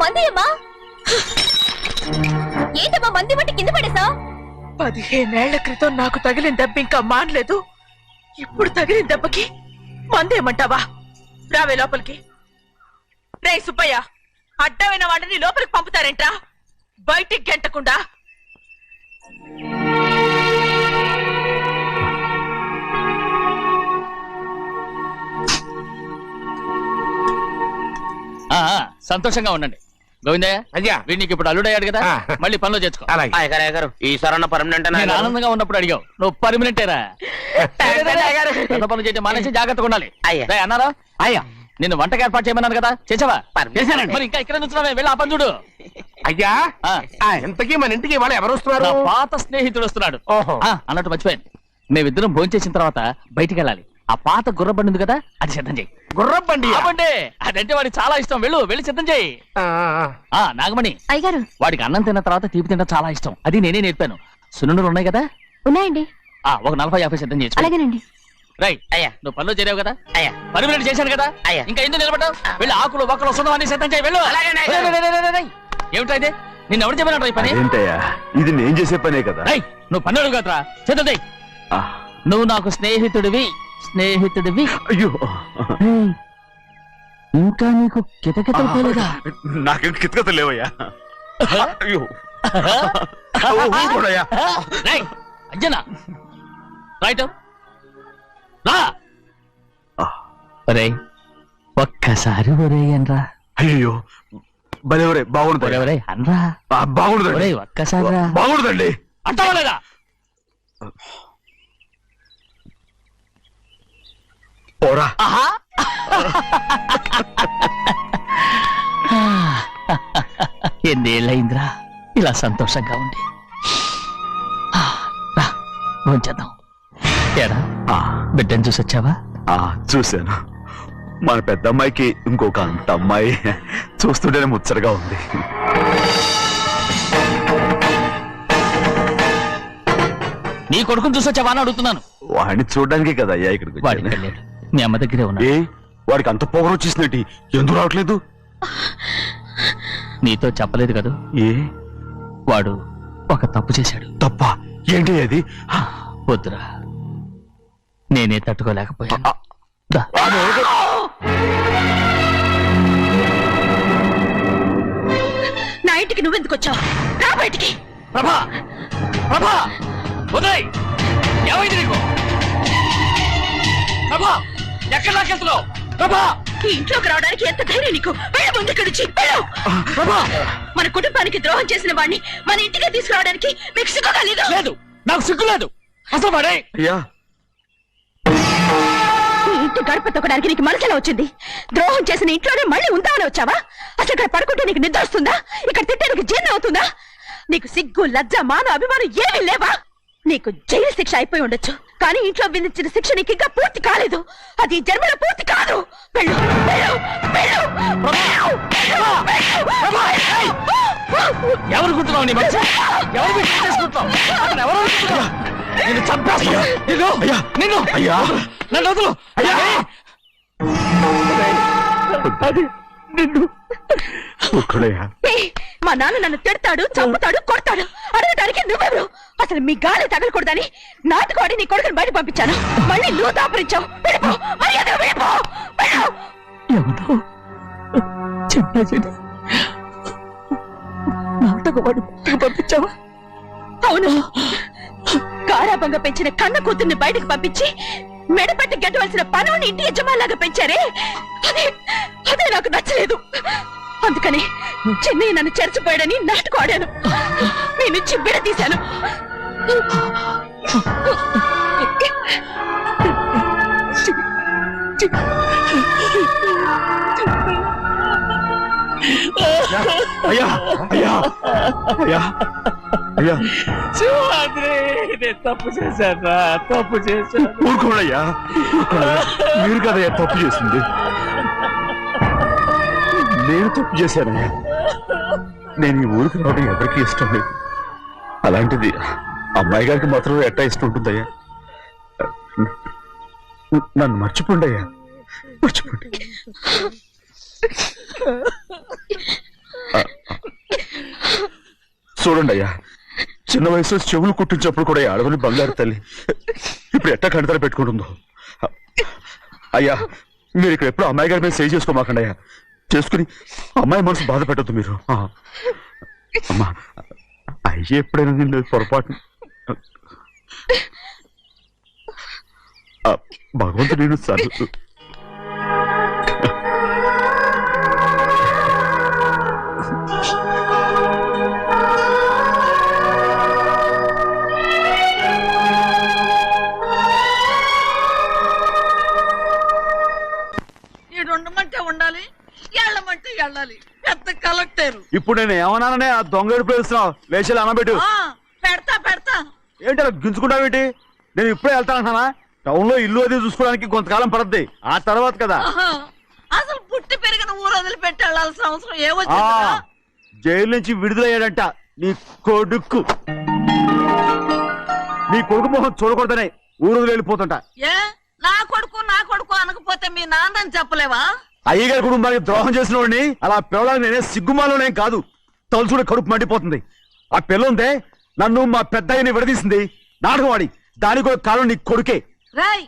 మందియమ్మా ఏంటమ్మా మంది బట్టి కింద పడేసా? 15 ఏళ్ల క్రితం నాకు తగిలిన దెబ్బ ఇంకా మానలేదు. ఇప్పుడు తగిలిన దెబ్బకి మందేమంటావా? రావే లోపలికి. రే సుబ్బయ్య, అడ్డమైన వాడిని లోపలికి పంపుతారేంట్రా? బయటికి గెంటకుండా. సంతోషంగా ఉండండి గోవిందయ్య. అయ్యా వీడికి ఇప్పుడు అల్లుడయ్యాడు కదా, మళ్ళీ పనిలో చేర్చుకో. ఈసారి పర్మనెంట్ ఆనందంగా ఉన్నప్పుడు అడిగావు, నువ్వు పర్మనెంటేరా. పనులు చేయడం మానేసి జాగ్రత్తగా ఉండాలి. అన్నారా? అయ్యా నిన్ను వంటకి ఏర్పాటు చేయమన్నాను కదా, చేసావా? మరి ఇంకా ఇక్కడ నుంచున్నావే, వెళ్ళి ఆ పని చూడు. అయ్యా ఇంతకీ మన ఇంటికి వాళ్ళు ఎవరు వస్తున్నారు? పాత స్నేహితుడు వస్తున్నాడు. అన్నట్టు మర్చిపోయాను, మేమిద్దరం భోంచేసిన తర్వాత బయటికి వెళ్ళాలి. ఆ పాత గుర్రబండి ఉంది కదా, అది సిద్ధం చేయి. గుర్రబండి? అదంటే వాడికి చాలా ఇష్టం. వెళ్ళి సిద్ధం చేయి. నాగమణి అయ్యగారు, వాడికి అన్నం తిన్న తర్వాత తీపి తినడం చాలా ఇష్టం. అది నేనే నేర్పాను. సున్నుండలు ఉన్నాయి కదా? ఉన్నాయండి. ఒక 40-50 సిద్ధం చేసి. అలాగేనండి. రైట్ అయ్యా, నువ్వు పనులు చేరావు కదా, అయ్యా పర్మనెంట్ చేశాను కదా, అయ్యా ఇంకా ఎందుకు నిలబడ్డావు? వెళ్ళి ఆకులు బొక్కలు వస్తుందో అన్ని సిద్ధం చేయి. వెళ్ళు. ఏమిటా ఇది? నిన్ను ఎవరు చెప్పినట్టు ఈ పని? ఇది నేను చేసే పనే కదా. నువ్వు పని అడుగు కదరా, సిద్ధం చేయి. నువ్వు నాకు స్నేహితుడివి. అయ్యో ఇంకా నీకు కితకితలు పోలేదా? నాకేం కితకితలు లేవయ్యా. అయ్యో అజ్జనా రైట్ రా. ఒరే ఒక్కసారి ఒరే అనరా. అయ్యో భలేవరే, బాగుంటుంది. ఒరే అనరా, బాగుండదండి. ఒక్కసారి బాగుండదండి. అంటావా లేదా? పోరా. ఎన్నేళ్ళయిందిరా ఇలా సంతోషంగా ఉండి. భోంచేద్దాం. బిడ్డను చూసొచ్చావా? చూశాను. మన పెద్ద అమ్మాయికి ఇంకొక అంత అమ్మాయి చూస్తుంటేనే ముచ్చటగా ఉంది. నీ కొడుకుని చూసొచ్చావా అని అడుగుతున్నాను. వాడిని చూడడానికి కదా అయ్యా ఇక్కడికి. వాడికి వెళ్ళాడు, మీ అమ్మ దగ్గరే ఉన్నా. వాడికి అంత పొగరు వచ్చేసినట్టు ఎందుకు రావట్లేదు? నీతో చెప్పలేదు కదా. వాడు ఒక తప్పు చేశాడు. తప్ప ఏంటి అది? వద్దురా, నేనే తట్టుకోలేకపోయాను. నా ఇంటికి నువ్వెందుకు వచ్చావు? రా బయటికి. ప్రభా ప్రభా ఉదయ్, ఏమైంది నీకు? ప్రభా ఎక్కడ నాకెళ్తున్నావు? ప్రభా ఈ ఇంట్లోకి రావడానికి ఎంత ధైర్యం నీకు? వెళ్ళు ముందు ఇక్కడి నుంచి, వెళ్ళు. మన కుటుంబానికి ద్రోహం చేసిన వాడిని మన ఇంటికి తీసుకురావడానికి మీకు సిగ్గు కాలేదు? లేదు, నాకు సిగ్గు లేదు అసలు. వాడే ఈ ఇంటి గడప తొక్కడానికి నీకు మనసులో వచ్చింది. ద్రోహం చేసిన ఇంట్లోనే మళ్ళీ ఉందామని వచ్చావా? అసలు ఇక్కడ పడుకుంటే నీకు నిద్ర వస్తుందా? ఇక్కడ తిట్టడానికి జీర్ణం అవుతుందా? నీకు సిగ్గు, లజ్జ, మాన, అభిమానం ఏమీ లేవా? నీకు జైలు శిక్ష అయిపోయి ఉండొచ్చు, కానీ ఇంట్లో విధించిన శిక్ష నీకు ఇంకా పూర్తి కాలేదు. అది జన్మలో పూర్తి కాదు. వెళ్ళు, వెళ్ళు, వెళ్ళు, ఎవరు గుర్తున్నావు? నీ మంచి ఎవరు చేసుకుంటావు? నిన్ను చంపేస్తా. నిన్ను అయ్యా నన్ను వదులు. నిన్ను మా నాన్న నన్ను తిడతాడు, చంపుతాడు, కొడతాడు. అడగడానికి నువ్వెవరు? అసలు మీ గాలి తగలకూడదని నాటుకోడి నీ కొడుకుని బయట పంపించాను. మళ్ళీ నువ్వు దాపరించావు. నాటకవాడి పంపించావా? అవును, గారాబంగా పెంచిన కన్న కూతుర్ని బయటకు పంపించి మెడపట్టి గెట్టవలసిన పనుని ఇంటి యజమానిలాగా పెంచారే, అదే నాకు నచ్చలేదు. అందుకని చెన్నై నన్ను చెరచిపోయాడని నాటకం ఆడాను. నీ నుంచి విడదీశాను. అయ్యా అయ్యా అయ్యా అయ్యా తప్పు చేశాను, తప్పు చేశాను. ఊరుకోడయ్యా, మీరు కదయ్యా తప్పు చేసింది. నేను తప్పు చేశానయ్యా. నేను ఈ ఊరికి రావడం ఎవరికి ఇష్టం లేదు. అలాంటిది అమ్మాయి గారికి మాత్రం ఎట్టా ఇష్టం ఉంటుందయ్యా. నన్ను మర్చిపోండి అయ్యా, మర్చిపోండి. చూడండి అయ్యా, చిన్న వయసులో చెవులు కుట్టించినప్పుడు కూడా ఆడవని బంగారు తల్లి ఇప్పుడు ఎట్టా కంటతలు పెట్టుకుంటుందో. అయ్యా, మీరు ఇక్కడ ఎప్పుడు అమ్మాయి గారి మీద సేవ్ చేసుకోమాకండి అయ్యా. చేసుకుని అమ్మాయి మనసు బాధ పెట్టద్దు మీరు. అమ్మా, అయ్యే ఎప్పుడైనా నిన్ను పొరపాటు భగవంతుడు నేను సార్. ఉండాలి, వెళ్ళమంటే వెళ్ళాలి. పెద్ద కలెక్టర్. ఇప్పుడు నేను ఏమన్నాననే ఆ దొంగ ఎడుపు వేస్తున్నావు, లేచేలా అన్నబెట్టు. పెడతా పెడతా. ఏంటి అలా గించుకుంటావేంటి? నేను ఇప్పుడే వెళ్తానంటున్నానా? టౌన్ లో ఇల్లు అది చూసుకోవడానికి కొంతకాలం పడద్ది, ఆ తర్వాత కదా. అసలు పుట్టి పెరిగిన ఊరు వదిలిపెట్టి వెళ్ళాల్సిన అవసరం ఏమొచ్చింది? జైలు నుంచి విడుదలయ్యాడంట నీ కొడుకు. నీ కొడుకు మొహం చూడకూడదనే ఊరు వదిలి వెళ్ళిపోతుంటా. ఏ నా కొడుకు అనకపోతే మీ నాన్నని చెప్పలేవా? అయ్యగారి కుటుంబానికి ద్రోహం చేసిన వాడిని అలా పిల్లలని నేనే సిగ్గుమాలోనేం కాదు, తలుచుకుంటే కడుపు మండిపోతుంది. ఆ పిల్లందే నన్ను మా పెద్దయ్యని విడదీసింది, నాటకం ఆడి. దానికి కాలం నీ కొడుకే.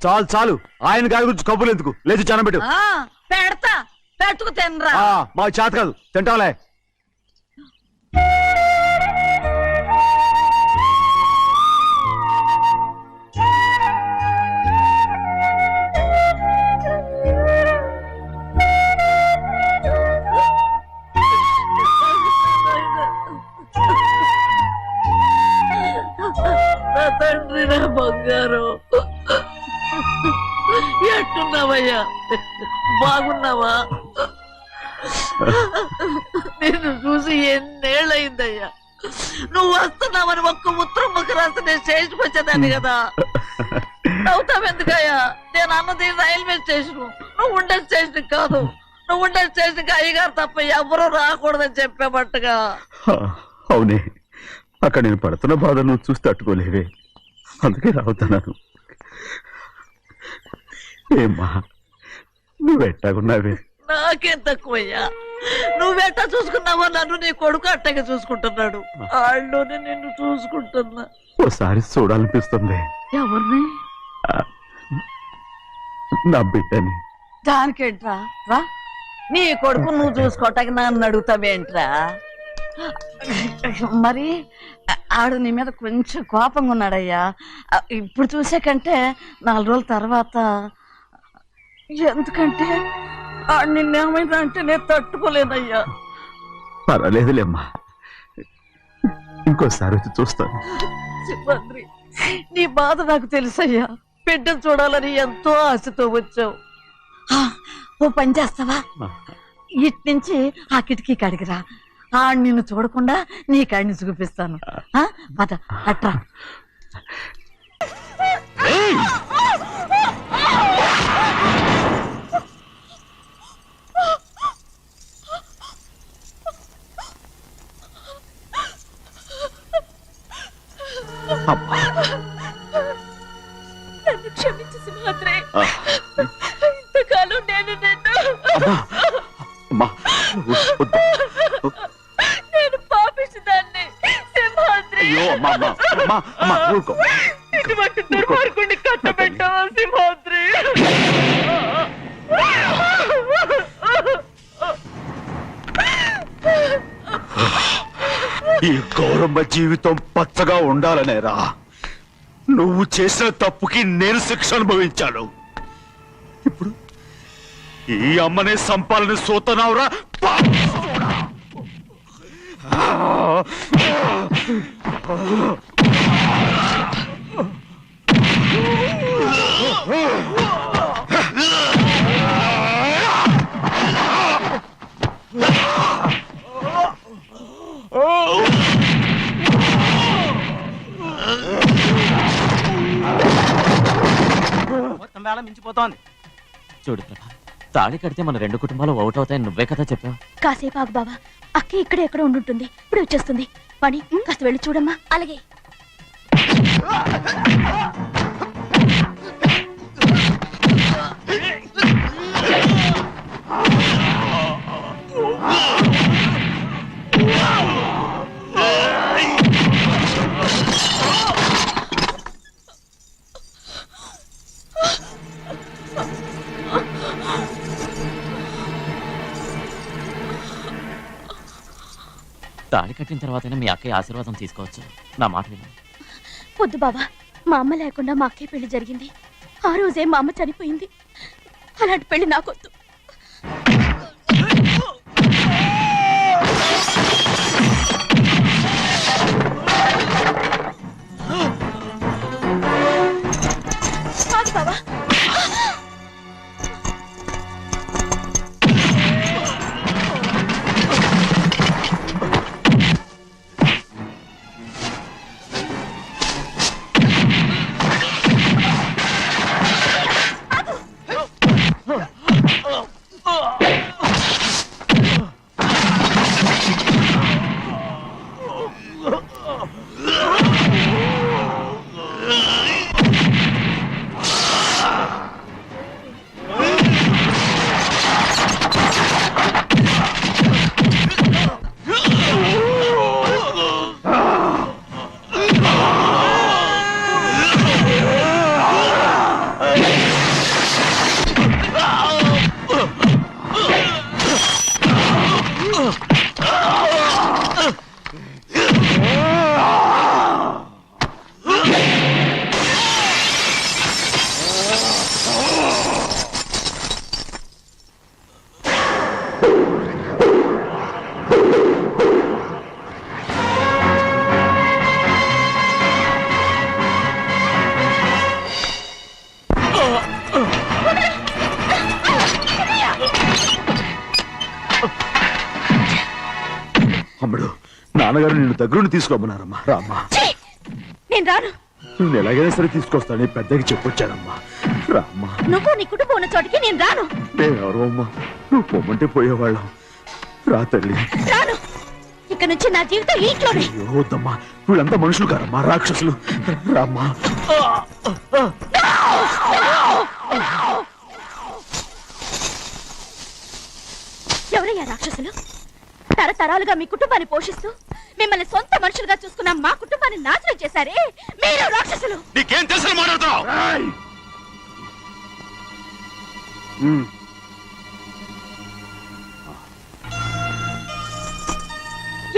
చాలు చాలు, ఆయన గారి గురించి కబుర్లు ఎందుకు, లేచి జనం పెట్టు. పెడతా, పెట్టుకు తినరా. మా చేత కాదు, తింటాలే. తండ్రి, నా బంగారు, ఎట్టున్నావయ్యా? బాగున్నావా? నిన్ను చూసి ఎన్నేళ్ళయిందయ్యా. నువ్వు వస్తున్నావని ఒక్క ఉత్తరం ముక్క రాస్తే నేను స్టేషన్కి వచ్చేదాన్ని కదా. అవుతావెందుకయ్యా? నేను అన్నది రైల్వే స్టేషన్, నువ్వు ఉండే స్టేషన్ కాదు. నువ్వు ఉండే స్టేషన్కి అయ్యగారు తప్ప ఎవరూ రాకూడదని చెప్పేమట్టుగా. అవునే, అక్కడ నేను పడుతున్న బాధ నువ్వు చూసి తట్టుకోలేవే, అందుకే రావుతున్నాను. ఏమ్మా, నువ్వెట్టాగున్నావే? నాకేం తక్కువయ్యా, నువ్వెట్టా చూసుకున్నావా? నన్ను నీ కొడుకు అట్టగా చూసుకుంటున్నాడు. ఆళ్ళలోనే నిన్ను చూసుకుంటున్నా. ఓసారి చూడాలనిపిస్తుంది. ఎవరిని? నా బిడ్డని. దానికేంట్రా? రా, నీ కొడుకు నువ్వు చూసుకోవటానికి నన్ను అడుగుతావేంట్రా? మరి ఆడు నీ మీద కొంచెం కోపంగా ఉన్నాడయ్యా. ఇప్పుడు చూసే కంటే 4 రోజుల తర్వాత. ఎందుకంటే ఆడు నిన్నేమైనా అంటే నేను తట్టుకోలేనయ్యా. పర్వాలేదులేమ్మా, ఇంకోసారి వచ్చి చూస్తాను. సింహాద్రి, నీ బాధ నాకు తెలుసయ్యా. బిడ్డను చూడాలని ఎంతో ఆశతో వచ్చావు. ఓ పని చేస్తావా? ఇటు నుంచి ఆ కిటికీ కడిగిరా. ఆడు నిన్ను చూడకుండా నీ కాడిని చూపిస్తాను. పద అట్రా. నన్ను క్షమించు సింహాద్రి. ఇంతకాలం నేను నేను పాపించదాన్ని సింహాద్రి. ఇటువంటి దుర్మార్గుడిని కట్టబెట్టావా సింహాద్రి? ఈ గౌరమ్మ జీవితం పచ్చగా ఉండాలనేరా నువ్వు చేసిన తప్పుకి నేను శిక్ష అనుభవించాను. ఇప్పుడు ఈ అమ్మనే సంపాలని సోతనావురా. మించిపోతోంది. చూడు ప్రభా, తాళి కడితే మన 2 కుటుంబాలు అవుట్ అవుతాయని నువ్వే కదా చెప్పావు. కాసేపు ఆగు బావా, అక్క ఇక్కడే ఎక్కడ ఉండుంటుంది, ఇప్పుడు వచ్చేస్తుంది. పని కాస్త వెళ్ళి చూడమ్మా. అలాగే. తాళి కట్టిన తర్వాతనే మీ అక్కయ్య ఆశీర్వాదం తీసుకోవచ్చు. నా మాట విను. వద్దు బావా, మా అమ్మ లేకుండా మా అక్కయ్య పెళ్లి జరిగింది. ఆ రోజే మా అమ్మ చనిపోయింది. అలాంటి పెళ్లి నాకొద్దు. కాదు బావా, అమ్ముడు, నాన్నగారు నిన్ను దగ్గరుండి తీసుకోమన్నారమ్మా. రామ్మా. ఛీ! నేను రాను. నువ్వు ఎలాగైనా సరే తీసుకొస్తానని పెద్దకి చెప్పొచ్చానమ్మా. రామ్మా. నువ్వు నీ కుటుంబం ఉన్న చోటికి నేను రాను. మేమెవరో అమ్మా, నువ్వు పొమ్మంటే పోయేవాళ్ళం. రా తల్లి. రాను. ఇక నుంచి నా జీవితం ఈ ఇంట్లోనే. అయ్యో వద్దమ్మా, వీళ్ళంతా మనుషులు కారమ్మా, రాక్షసులు. రామ్మా. ఎవరయ్యా రాక్షసులు? తరతరాలుగా మీ కుటుంబాన్ని పోషిస్తూ మిమ్మల్ని సొంత మనుషులుగా చూసుకున్న మా కుటుంబాన్ని నాశనం చేశారే మీరు రాక్షసులు. నీకేం తెలుసు మాట్లాడుతున్నావు?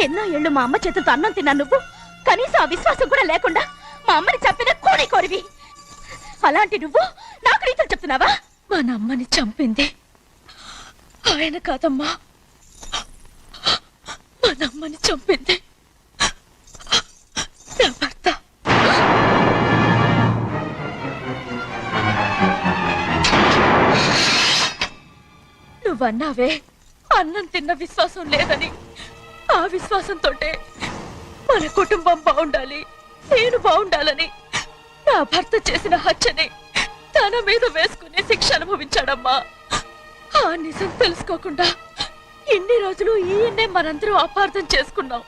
ఎన్నో ఏళ్ళు మా అమ్మ చేతులతో అన్నం తిన్నా నువ్వు కనీసం ఆ విశ్వాసం కూడా లేకుండా మా అమ్మని చంపిన కోడి కోరివి. అలాంటి నువ్వు నాకు రీతులు చెప్తున్నావా? మా నమ్మని చంపింది ఆయన కాదమ్మా, మా నమ్మని చంపింది నా భర్త. నువ్వన్నావే అన్నం తిన్న విశ్వాసం లేదని. ఆ విశ్వాసంతోటే మన కుటుంబం బాగుండాలి, నేను బాగుండాలని నా భర్త చేసిన హత్యని తన మీద వేసుకుని శిక్ష అనుభవించాడమ్మా. ఆ నిజం తెలుసుకోకుండా ఇన్ని రోజులు ఈయన్నే మనందరం అపార్థం చేసుకున్నాం.